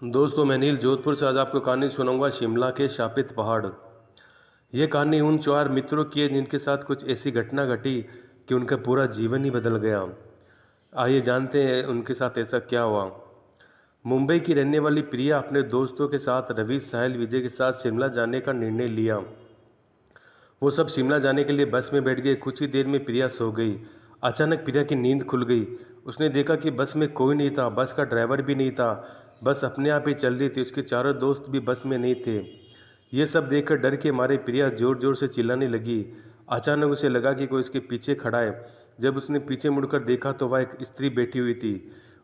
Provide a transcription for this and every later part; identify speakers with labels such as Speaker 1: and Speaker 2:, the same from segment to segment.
Speaker 1: दोस्तों, मैं नील जोधपुर से आज आपको कहानी सुनाऊंगा शिमला के शापित पहाड़। ये कहानी उन 4 मित्रों की है जिनके साथ कुछ ऐसी घटना घटी कि उनका पूरा जीवन ही बदल गया। आइए जानते हैं उनके साथ ऐसा क्या हुआ। मुंबई की रहने वाली प्रिया अपने दोस्तों के साथ रवि, साहिल, विजय के साथ शिमला जाने का निर्णय लिया। वो सब शिमला जाने के लिए बस में बैठ गए। कुछ ही देर में प्रिया सो गई। अचानक प्रिया की नींद खुल गई। उसने देखा कि बस में कोई नहीं था, बस का ड्राइवर भी नहीं था। बस अपने आप ही चल रही थी। उसके चारों दोस्त भी बस में नहीं थे। ये सब देखकर डर के मारे प्रिया जोर जोर से चिल्लाने लगी। अचानक उसे लगा कि कोई उसके पीछे खड़ा है। जब उसने पीछे मुड़कर देखा तो वह एक स्त्री बैठी हुई थी।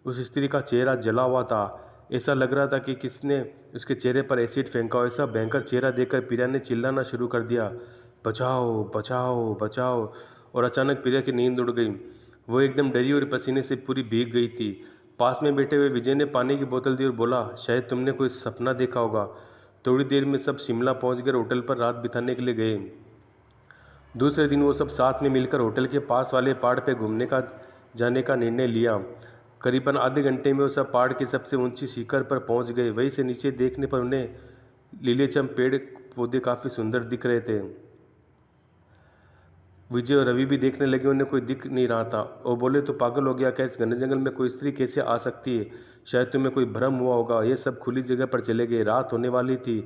Speaker 1: उस स्त्री का चेहरा जला हुआ था। ऐसा लग रहा था कि किसने उसके चेहरे पर एसिड फेंका हो। ऐसा भयंकर चेहरा देखकर प्रिया ने चिल्लाना शुरू कर दिया, बचाओ बचाओ बचाओ। और अचानक प्रिया की नींद उड़ गई। वो एकदम डरी और पसीने से पूरी भीग गई थी। पास में बैठे हुए विजय ने पानी की बोतल दी और बोला, शायद तुमने कोई सपना देखा होगा। थोड़ी देर में सब शिमला पहुंचकर होटल पर रात बिताने के लिए गए। दूसरे दिन वो सब साथ में मिलकर होटल के पास वाले पहाड़ पर घूमने का जाने का निर्णय लिया। करीबन आधे घंटे में वो सब पहाड़ की सबसे ऊंची शिखर पर पहुंच गए। वहीं से नीचे देखने पर उन्हें लीलेछम पेड़ पौधे काफ़ी सुंदर दिख रहे थे। विजय और रवि भी देखने लगे। उन्हें कोई दिख नहीं रहा था। वो बोले, तो पागल हो गया क्या? इस घने जंगल में कोई स्त्री कैसे आ सकती है? शायद तुम्हें कोई भ्रम हुआ होगा। ये सब खुली जगह पर चले गए। रात होने वाली थी,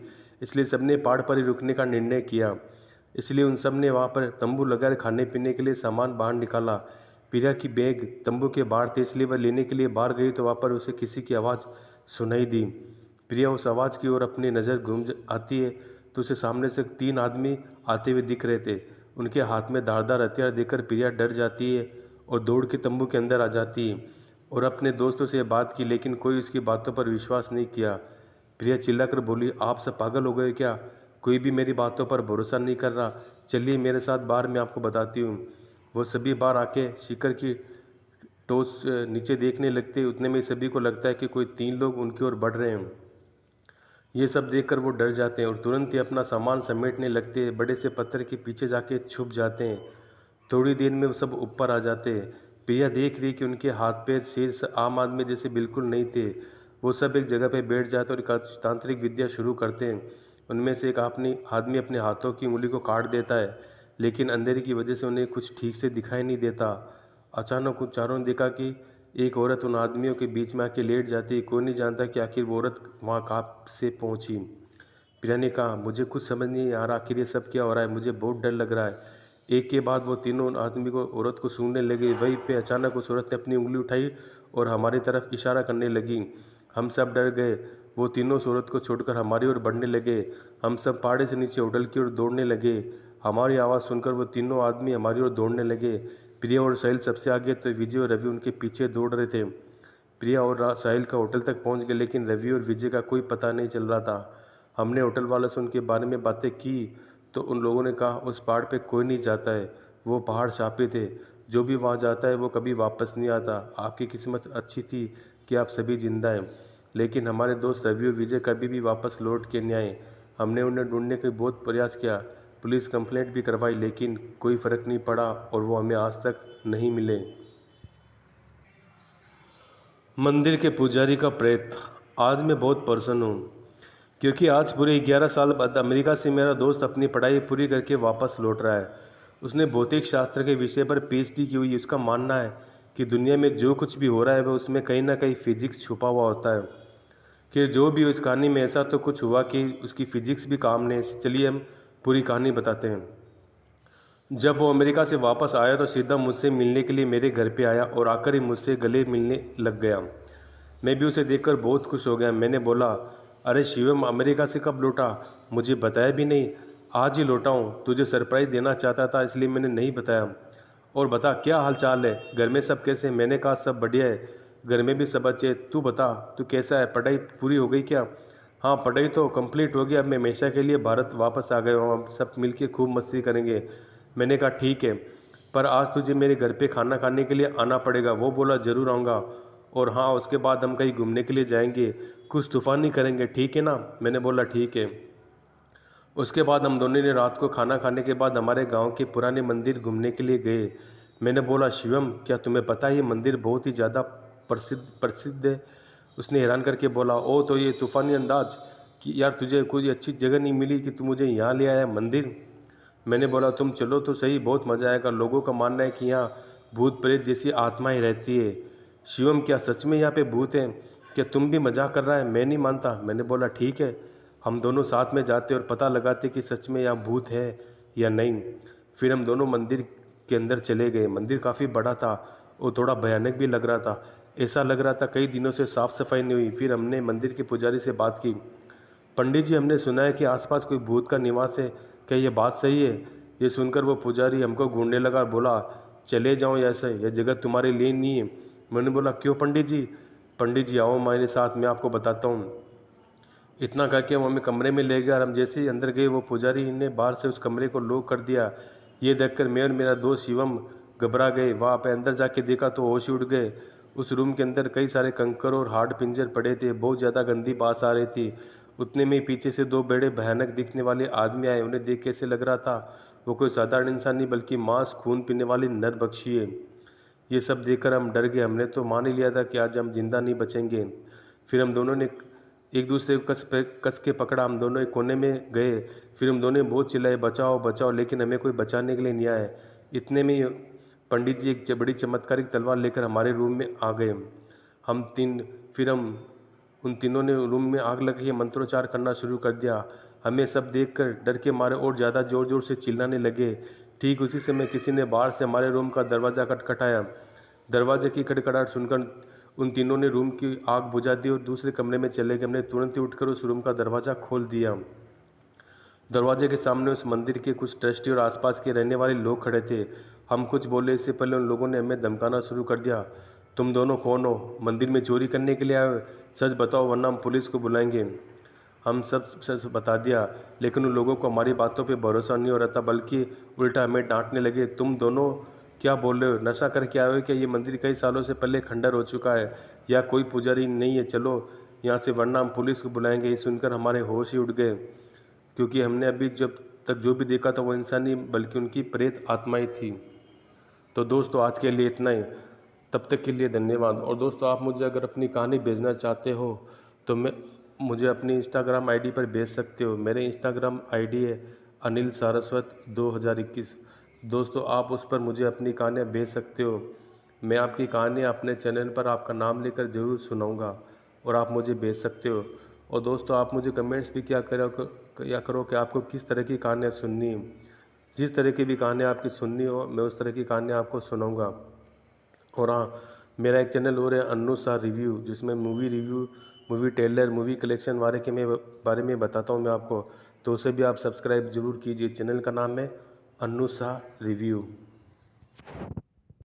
Speaker 1: इसलिए सबने पहाड़ पर ही रुकने का निर्णय किया। इसलिए उन सब ने वहाँ पर तंबू लगाकर खाने पीने के लिए सामान बाहर निकाला। प्रिया की बैग तंबू के बाहर थे, इसलिए वह लेने के लिए बाहर गई तो वहाँ पर उसे किसी की आवाज़ सुनाई दी। प्रिया उस आवाज़ की ओर अपनी नज़र आती है तो उसे सामने से 3 आदमी आते हुए दिख रहे थे। उनके हाथ में धारदार हथियार देखकर प्रिया डर जाती है और दौड़ के तंबू के अंदर आ जाती है और अपने दोस्तों से बात की, लेकिन कोई उसकी बातों पर विश्वास नहीं किया। प्रिया चिल्लाकर बोली, आप सब पागल हो गए क्या? कोई भी मेरी बातों पर भरोसा नहीं कर रहा। चलिए मेरे साथ बाहर, मैं आपको बताती हूँ। वो सभी बाहर आके शिखर की टोस नीचे देखने लगते। उतने में सभी को लगता है कि कोई 3 लोग उनकी ओर बढ़ रहे हैं। ये सब देखकर वो डर जाते हैं और तुरंत ही अपना सामान समेटने लगते हैं। बड़े से पत्थर के पीछे जाके छुप जाते हैं। थोड़ी देर में वो सब ऊपर आ जाते हैं। प्रिया देख रही कि उनके हाथ पैर शेर आम आदमी जैसे बिल्कुल नहीं थे। वो सब एक जगह पे बैठ जाते और तांत्रिक विद्या शुरू करते हैं। उनमें से एक आदमी अपने हाथों की उंगली को काट देता है, लेकिन अंधेरे की वजह से उन्हें कुछ ठीक से दिखाई नहीं देता। अचानक उन चारों ने देखा कि एक औरत उन आदमियों के बीच में आके लेट जाती है। कोई नहीं जानता कि आखिर वो औरत वहाँ कहाँ से पहुँची। प्रिया ने कहा, मुझे कुछ समझ नहीं आ रहा, आखिर ये सब क्या हो रहा है? मुझे बहुत डर लग रहा है। एक के बाद वो तीनों आदमी को औरत को सूंघने लगे। वहीं पे अचानक उस औरत ने अपनी उंगली उठाई और हमारी तरफ इशारा करने लगी। हम सब डर गए। वो तीनों उस औरत को छोड़कर हमारी ओर बढ़ने लगे। हम सब पहाड़ी से नीचे होटल की ओर दौड़ने लगे। हमारी आवाज़ सुनकर वो तीनों आदमी हमारी ओर दौड़ने लगे। प्रिया और साहिल सबसे आगे, तो विजय और रवि उनके पीछे दौड़ रहे थे। प्रिया और साहिल का होटल तक पहुंच गए, लेकिन रवि और विजय का कोई पता नहीं चल रहा था। हमने होटल वालों से उनके बारे में बातें की तो उन लोगों ने कहा, उस पहाड़ पे कोई नहीं जाता है, वो पहाड़ शापित है। जो भी वहाँ जाता है वो कभी वापस नहीं आता। आपकी किस्मत अच्छी थी कि आप सभी जिंदा हैं, लेकिन हमारे दोस्त रवि और विजय कभी भी वापस लौट के नहीं आए। हमने उन्हें ढूंढने का बहुत प्रयास किया, पुलिस कंप्लेंट भी करवाई, लेकिन कोई फ़र्क नहीं पड़ा और वो हमें आज तक नहीं मिले। मंदिर के पुजारी का प्रेत। आज मैं बहुत प्रसन्न हूँ क्योंकि आज पूरे 11 साल बाद अमेरिका से मेरा दोस्त अपनी पढ़ाई पूरी करके वापस लौट रहा है। उसने भौतिक शास्त्र के विषय पर पीएचडी की हुई। उसका मानना है कि दुनिया में जो कुछ भी हो रहा है वह उसमें कहीं ना कहीं फिजिक्स छुपा हुआ होता है। कि जो भी इस कहानी में ऐसा तो कुछ हुआ कि उसकी फिजिक्स भी काम नहीं। चलिए हम पूरी कहानी बताते हैं। जब वो अमेरिका से वापस आया तो सीधा मुझसे मिलने के लिए मेरे घर पे आया और आकर ही मुझसे गले मिलने लग गया। मैं भी उसे देखकर बहुत खुश हो गया। मैंने बोला, अरे शिवम, अमेरिका से कब लौटा? मुझे बताया भी नहीं। आज ही लौटा हूँ। तुझे सरप्राइज़ देना चाहता था इसलिए मैंने नहीं बताया। और बता, क्या हाल चाल है? घर में सब कैसे हैं? मैंने कहा, सब बढ़िया है, घर में भी सब अच्छे हैं। तू बता, तू कैसा है? पढ़ाई पूरी हो गई क्या? हाँ, पढ़ाई तो कंप्लीट हो गई। अब मैं हमेशा के लिए भारत वापस आ गया हूँ। हम सब मिलके खूब मस्ती करेंगे। मैंने कहा, ठीक है, पर आज तुझे मेरे घर पे खाना खाने के लिए आना पड़ेगा। वो बोला, ज़रूर आऊँगा। और हाँ, उसके बाद हम कहीं घूमने के लिए जाएंगे, कुछ तूफ़ानी करेंगे, ठीक है ना? मैंने बोला, ठीक है। उसके बाद हम दोनों ने रात को खाना खाने के बाद हमारे गांव के पुराने मंदिर घूमने के लिए गए। मैंने बोला, शिवम, क्या तुम्हें पता है ये मंदिर बहुत ही ज़्यादा प्रसिद्ध प्रसिद्ध है? उसने हैरान करके बोला, ओ तो ये तूफ़ानी अंदाज कि यार तुझे कोई अच्छी जगह नहीं मिली कि तू मुझे यहाँ ले आया मंदिर। मैंने बोला, तुम चलो तो सही, बहुत मज़ा आएगा। लोगों का मानना है कि यहाँ भूत प्रेत जैसी आत्माएं रहती है। शिवम, क्या सच में यहाँ पे भूत हैं? क्या तुम भी मजाक कर रहा है? मैं नहीं मानता। मैंने बोला, ठीक है, हम दोनों साथ में जाते और पता लगाते कि सच में यहाँ भूत है या नहीं। फिर हम दोनों मंदिर के अंदर चले गए। मंदिर काफ़ी बड़ा था और थोड़ा भयानक भी लग रहा था। ऐसा लग रहा था कई दिनों से साफ़ सफाई नहीं हुई। फिर हमने मंदिर के पुजारी से बात की। पंडित जी, हमने सुना है कि आसपास कोई भूत का निवास है, क्या ये बात सही है? ये सुनकर वो पुजारी हमको घूरने लगा और बोला, चले जाओ यहाँ से, यह जगह तुम्हारे लिए नहीं है। मैंने बोला, क्यों पंडित जी? पंडित जी, आओ हमारे साथ, मैं आपको बताता हूँ। इतना कह के वो हमें कमरे में ले गया और हम जैसे ही अंदर गए वो पुजारी ने बाहर से उस कमरे को लॉक कर दिया। ये देखकर मैं और मेरा दोस्त शिवम घबरा गए। वहाँ पे अंदर जाके देखा तो होश ही उड़ गए। उस रूम के अंदर कई सारे कंकर और हार्ड पिंजर पड़े थे। बहुत ज़्यादा गंदी बास आ रही थी। उतने में ही पीछे से दो बड़े भयानक दिखने वाले आदमी आए। उन्हें देख कैसे लग रहा था वो कोई साधारण इंसान नहीं बल्कि मांस खून पीने वाली नर बख्शी है। ये सब देखकर हम डर गए। हमने तो मान ही लिया था कि आज हम जिंदा नहीं बचेंगे। फिर हम दोनों ने एक दूसरे को कस के पकड़ा। हम दोनों एक कोने में गए। फिर हम दोनों बहुत चिल्लाए, बचाओ बचाओ, लेकिन हमें कोई बचाने के लिए नहीं आया। इतने में पंडित जी एक बड़ी चमत्कारिक तलवार लेकर हमारे रूम में आ गए। हम तीन फिर हम उन तीनों ने रूम में आग लगी मंत्रोच्चार करना शुरू कर दिया। हमें सब देखकर डर के मारे और ज़्यादा ज़ोर ज़ोर से चिल्लाने लगे। ठीक उसी समय किसी ने बाहर से हमारे रूम का दरवाज़ा खटखटाया। दरवाजे की खटखटाहट सुनकर उन तीनों ने रूम की आग बुझा दी और दूसरे कमरे में चले गए। हमने तुरंत ही उठकर उस रूम का दरवाज़ा खोल दिया। दरवाजे के सामने उस मंदिर के कुछ ट्रस्टी और आसपास के रहने वाले लोग खड़े थे। हम कुछ बोले इससे पहले उन लोगों ने हमें धमकाना शुरू कर दिया। तुम दोनों कौन हो? मंदिर में चोरी करने के लिए आए हो? सच बताओ वरना हम पुलिस को बुलाएंगे। हम सब सच बता दिया, लेकिन उन लोगों को हमारी बातों पे भरोसा नहीं हो रहा था, बल्कि उल्टा हमें डांटने लगे। तुम दोनों क्या बोल रहे हो? नशा करके आए हो क्या? ये मंदिर कई सालों से पहले खंडर हो चुका है, या कोई पुजारी नहीं है। चलो यहाँ से वरना हम पुलिस को बुलाएंगे। ये सुनकर हमारे होश ही उड़ गए, क्योंकि हमने अभी जब तक जो भी देखा था वो इंसान नहीं बल्कि उनकी प्रेत आत्माएं थी। तो दोस्तों आज के लिए इतना ही। तब तक के लिए धन्यवाद। और दोस्तों आप मुझे अगर अपनी कहानी भेजना चाहते हो तो मैं मुझे अपनी इंस्टाग्राम आईडी पर भेज सकते हो। मेरे इंस्टाग्राम आईडी है अनिल सारस्वत 2021। दोस्तों आप उस पर मुझे अपनी कहानियाँ भेज सकते हो। मैं आपकी कहानियाँ अपने चैनल पर आपका नाम लेकर ज़रूर सुनाऊंगा और आप मुझे भेज सकते हो। और दोस्तों आप मुझे कमेंट्स भी करो कि आपको किस तरह की कहानियाँ सुननी है। जिस तरह की भी कहानियाँ आपकी सुननी हो मैं उस तरह की कहानियाँ आपको सुनाऊंगा। और हाँ, मेरा एक चैनल और है अन्नू शाह रिव्यू, जिसमें movie review, movie trailer, movie collection बारे में बताता हूँ मैं आपको। तो उसे भी आप सब्सक्राइब जरूर कीजिए। चैनल का नाम है अन्नू शाह रिव्यू।